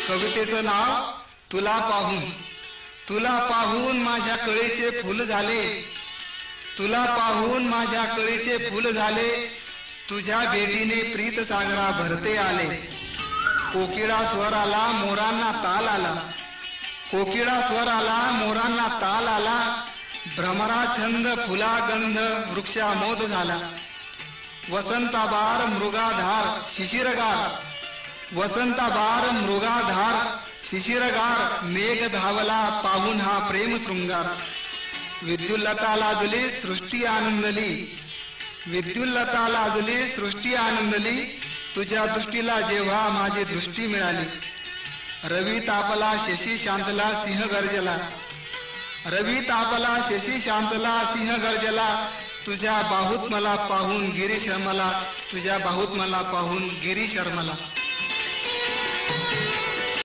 कवितेचं नाव तुला पाहून. तुला पाहून माझ्या कळीचे फूल झाले, तुला पाहून माझ्या कळीचे फूल झाले, तुझ्या भेटीने प्रीत सागरा भरते आले. कोकिळा स्वर आला मोरांना ताल आला, कोकिळा स्वर आला मोरांना ताल आला, भ्रमरा छंद फुला गंध वृक्षामोद झाला. वसंताबार मृगाधार शिशिरगार, वसंताबार मृगाधार शिशिरगार, मेघ धावला पाहून हा प्रेम शृंगार. विद्युल्लता लाजली सृष्टी आनंदली, विद्युल्लता लाजली सृष्टी आनंदली, तुझ्या दृष्टीला जेव्हा माझी दृष्टी मिळाली. रवी तापला शशी शांतला सिंह गर्जला, रवी तापला शशी शांतला सिंह गर्जला, तुझ्या बाहुत मला पाहून गिरी शर्मला, तुझ्या बाहुत मला पाहून गिरी शर्मला.